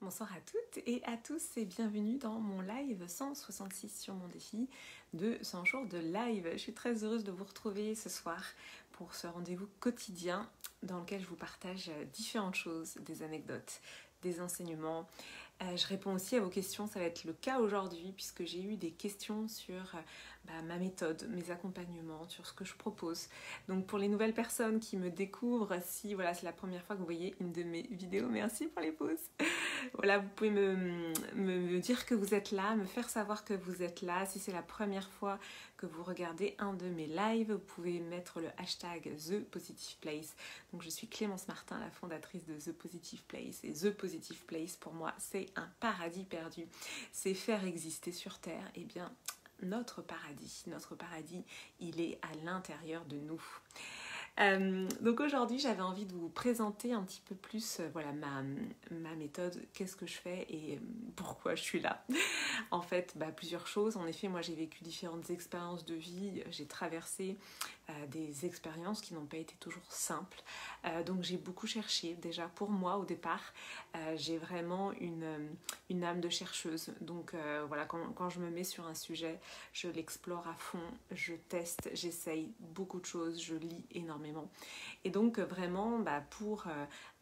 Bonsoir à toutes et à tous et bienvenue dans mon live 166 sur mon défi de 100 jours de live. Je suis très heureuse de vous retrouver ce soir pour ce rendez-vous quotidien dans lequel je vous partage différentes choses, des anecdotes, des enseignements. Je réponds aussi à vos questions, ça va être le cas aujourd'hui puisque j'ai eu des questions sur ma méthode, mes accompagnements, sur ce que je propose. Donc pour les nouvelles personnes qui me découvrent, si voilà, c'est la première fois que vous voyez une de mes vidéos, merci pour les pauses. Voilà, vous pouvez me dire que vous êtes là, me faire savoir que vous êtes là. Si c'est la première fois que vous regardez un de mes lives, vous pouvez mettre le hashtag ThePositivePlace. Donc je suis Clémence Martin, la fondatrice de The Positive Place. Et The Positive Place, pour moi, c'est un paradis perdu. C'est faire exister sur Terre, eh bien, notre paradis, il est à l'intérieur de nous. Donc aujourd'hui j'avais envie de vous présenter un petit peu plus voilà, ma méthode, qu'est-ce que je fais et pourquoi je suis là. En fait, plusieurs choses. En effet, moi j'ai vécu différentes expériences de vie, j'ai traversé des expériences qui n'ont pas été toujours simples. Donc j'ai beaucoup cherché. Déjà pour moi au départ, j'ai vraiment une âme de chercheuse. Donc voilà, quand je me mets sur un sujet, je l'explore à fond, je teste, j'essaye beaucoup de choses, je lis énormément. Et donc vraiment pour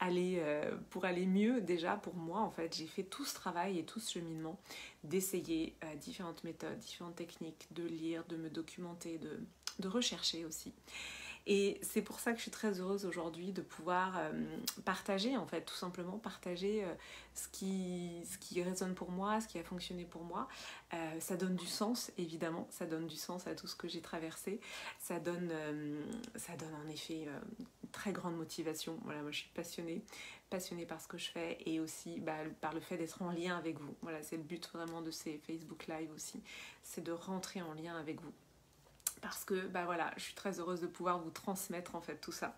aller mieux, déjà pour moi en fait, j'ai fait tout ce travail et tout ce cheminement d'essayer différentes méthodes, différentes techniques, de lire, de me documenter, de rechercher aussi. Et c'est pour ça que je suis très heureuse aujourd'hui de pouvoir partager, en fait, tout simplement partager ce qui résonne pour moi, ce qui a fonctionné pour moi. Ça donne du sens, évidemment, ça donne du sens à tout ce que j'ai traversé. Ça donne en effet une très grande motivation. Voilà, moi je suis passionnée par ce que je fais et aussi par le fait d'être en lien avec vous. Voilà, c'est le but vraiment de ces Facebook Live aussi, c'est de rentrer en lien avec vous. Parce que voilà, je suis très heureuse de pouvoir vous transmettre en fait tout ça.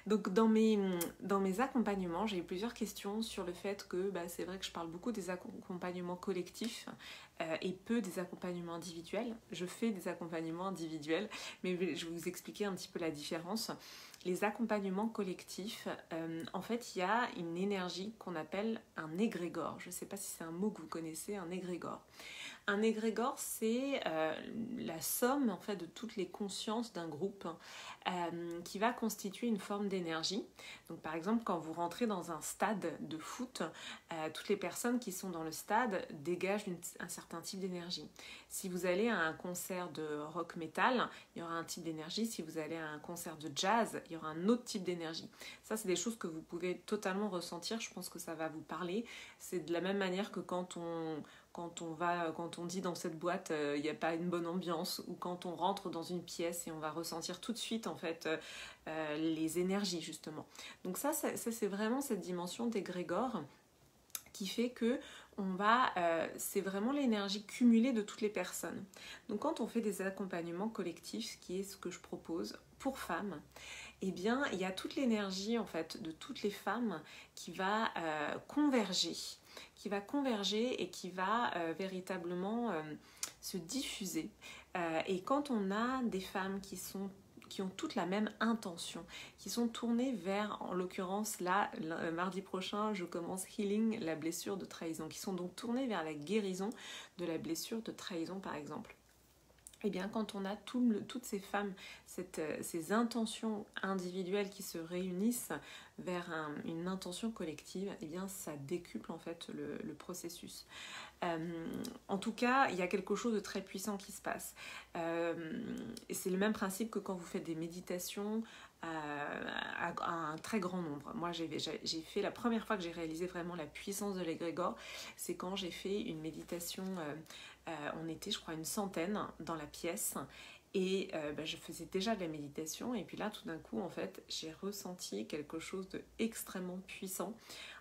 Donc dans mes accompagnements, j'ai eu plusieurs questions sur le fait que c'est vrai que je parle beaucoup des accompagnements collectifs et peu des accompagnements individuels. Je fais des accompagnements individuels, mais je vais vous expliquer un petit peu la différence. Les accompagnements collectifs, en fait, il y a une énergie qu'on appelle un égrégore. Je ne sais pas si c'est un mot que vous connaissez, un égrégore. Un égrégore, c'est la somme en fait, de toutes les consciences d'un groupe qui va constituer une forme d'énergie. Donc par exemple, quand vous rentrez dans un stade de foot, toutes les personnes qui sont dans le stade dégagent un certain type d'énergie. Si vous allez à un concert de rock metal, il y aura un type d'énergie. Si vous allez à un concert de jazz, il y aura un autre type d'énergie. Ça, c'est des choses que vous pouvez totalement ressentir. Je pense que ça va vous parler. C'est de la même manière que quand on dit dans cette boîte il n'y a pas une bonne ambiance, ou quand on rentre dans une pièce et on va ressentir tout de suite en fait les énergies justement. Donc ça c'est vraiment cette dimension d'égrégore qui fait que c'est vraiment l'énergie cumulée de toutes les personnes. Donc quand on fait des accompagnements collectifs, ce qui est ce que je propose pour femmes, eh bien il y a toute l'énergie en fait de toutes les femmes qui va converger et qui va véritablement se diffuser. Et quand on a des femmes qui ont toutes la même intention, qui sont tournées vers, en l'occurrence là, mardi prochain, je commence Healing, la blessure de trahison, qui sont donc tournées vers la guérison de la blessure de trahison par exemple. Et bien quand on a toutes ces femmes, ces intentions individuelles qui se réunissent vers une intention collective, et bien ça décuple en fait le processus. En tout cas, il y a quelque chose de très puissant qui se passe. Et c'est le même principe que quand vous faites des méditations à un très grand nombre. Moi, j'ai fait la première fois que j'ai réalisé vraiment la puissance de l'égrégore, c'est quand j'ai fait une méditation, on était je crois une centaine dans la pièce, et je faisais déjà de la méditation, et puis là tout d'un coup en fait j'ai ressenti quelque chose d'extrêmement puissant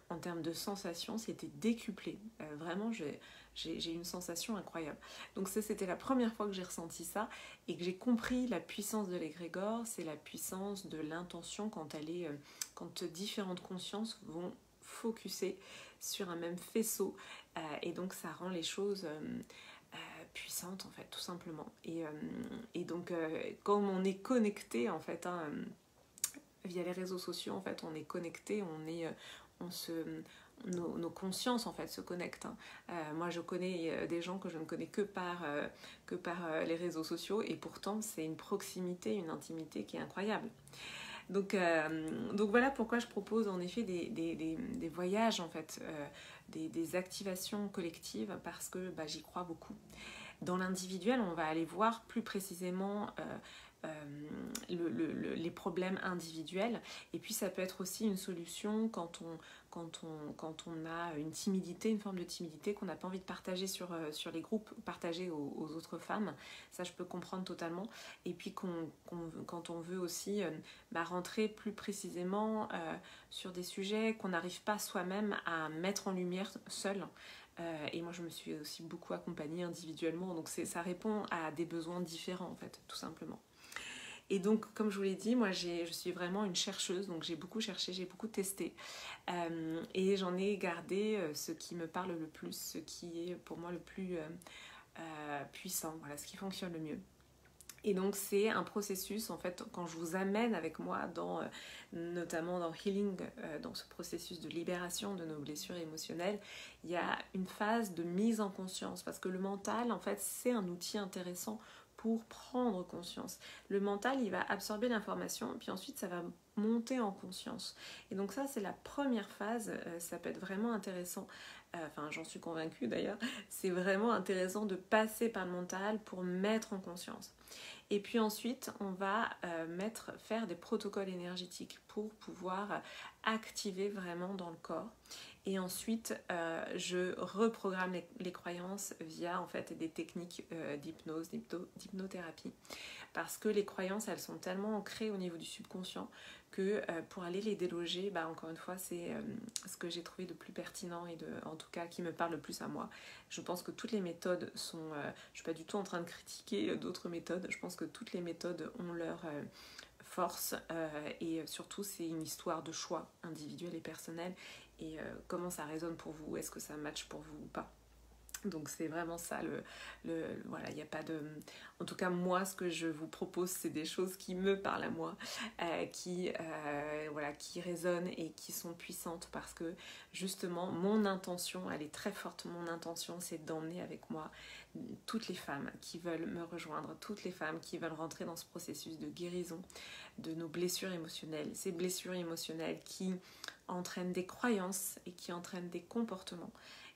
en termes de sensations, c'était décuplé. Vraiment j'ai une sensation incroyable. Donc ça, c'était la première fois que j'ai ressenti ça et que j'ai compris la puissance de l'égrégore. C'est la puissance de l'intention quand différentes consciences vont focuser sur un même faisceau, et donc ça rend les choses puissantes en fait, tout simplement. Et donc comme on est connecté en fait via les réseaux sociaux, en fait on est connecté, nos consciences en fait se connectent. Moi je connais des gens que je ne connais que par les réseaux sociaux et pourtant c'est une proximité, une intimité qui est incroyable. Donc voilà pourquoi je propose en effet des voyages en fait, des activations collectives parce que j'y crois beaucoup. Dans l'individuel, on va aller voir plus précisément les problèmes individuels et puis ça peut être aussi une solution quand on a une timidité, une forme de timidité qu'on n'a pas envie de partager sur les groupes, partager aux autres femmes. Ça, je peux comprendre totalement. Et puis quand on veut aussi rentrer plus précisément sur des sujets qu'on n'arrive pas soi-même à mettre en lumière seul. Et moi, je me suis aussi beaucoup accompagnée individuellement. Donc ça répond à des besoins différents, en fait, tout simplement. Et donc, comme je vous l'ai dit, moi, je suis vraiment une chercheuse, donc j'ai beaucoup cherché, j'ai beaucoup testé. Et j'en ai gardé ce qui me parle le plus, ce qui est pour moi le plus puissant, voilà, ce qui fonctionne le mieux. Et donc, c'est un processus, en fait, quand je vous amène avec moi, notamment dans Healing, dans ce processus de libération de nos blessures émotionnelles, il y a une phase de mise en conscience, parce que le mental, en fait, c'est un outil intéressant pour prendre conscience. Le mental, il va absorber l'information, puis ensuite, ça va monter en conscience. Et donc ça, c'est la première phase, ça peut être vraiment intéressant. Enfin, j'en suis convaincue d'ailleurs. C'est vraiment intéressant de passer par le mental pour mettre en conscience. Et puis ensuite, on va faire des protocoles énergétiques pour pouvoir activer vraiment dans le corps. Et ensuite, je reprogramme les croyances via en fait des techniques d'hypnose, d'hypnothérapie. Parce que les croyances, elles sont tellement ancrées au niveau du subconscient que pour aller les déloger, encore une fois, c'est ce que j'ai trouvé de plus pertinent et en tout cas qui me parle le plus à moi. Je pense que toutes les méthodes sont... je ne suis pas du tout en train de critiquer d'autres méthodes. Je pense que toutes les méthodes ont leur force et surtout, c'est une histoire de choix individuel et personnel et comment ça résonne pour vous, est-ce que ça match pour vous ou pas. Donc c'est vraiment ça, voilà, il n'y a pas de... En tout cas, moi, ce que je vous propose, c'est des choses qui me parlent à moi, qui résonnent et qui sont puissantes parce que, justement, mon intention, elle est très forte. Mon intention, c'est d'emmener avec moi toutes les femmes qui veulent me rejoindre, toutes les femmes qui veulent rentrer dans ce processus de guérison de nos blessures émotionnelles. Ces blessures émotionnelles qui entraînent des croyances et qui entraînent des comportements.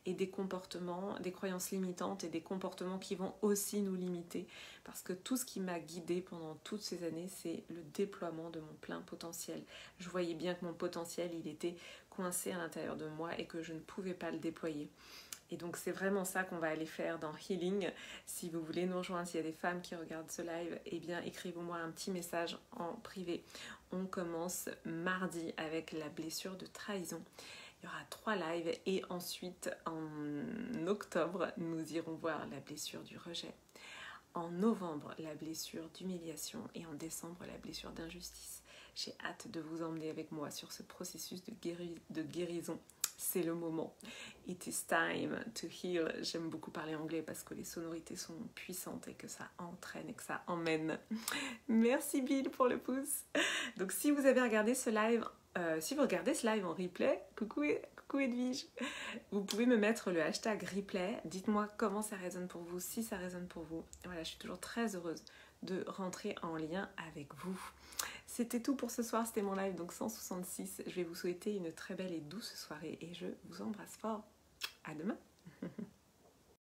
Et des comportements, des croyances limitantes et des comportements qui vont aussi nous limiter. Parce que tout ce qui m'a guidée pendant toutes ces années, c'est le déploiement de mon plein potentiel. Je voyais bien que mon potentiel, il était coincé à l'intérieur de moi et que je ne pouvais pas le déployer. Et donc c'est vraiment ça qu'on va aller faire dans Healing. Si vous voulez nous rejoindre, s'il y a des femmes qui regardent ce live, eh bien écrivez-moi un petit message en privé. On commence mardi avec la blessure de trahison. Il y aura 3 lives et ensuite en octobre, nous irons voir la blessure du rejet. En novembre, la blessure d'humiliation et en décembre, la blessure d'injustice. J'ai hâte de vous emmener avec moi sur ce processus de guérison. C'est le moment. It is time to heal. J'aime beaucoup parler anglais parce que les sonorités sont puissantes et que ça entraîne et que ça emmène. Merci Bill pour le pouce. Donc si vous avez regardé ce live, si vous regardez ce live en replay, coucou Edwige, vous pouvez me mettre le hashtag replay. Dites-moi comment ça résonne pour vous, si ça résonne pour vous. Voilà, je suis toujours très heureuse de rentrer en lien avec vous. C'était tout pour ce soir, c'était mon live donc 166. Je vais vous souhaiter une très belle et douce soirée et je vous embrasse fort. À demain.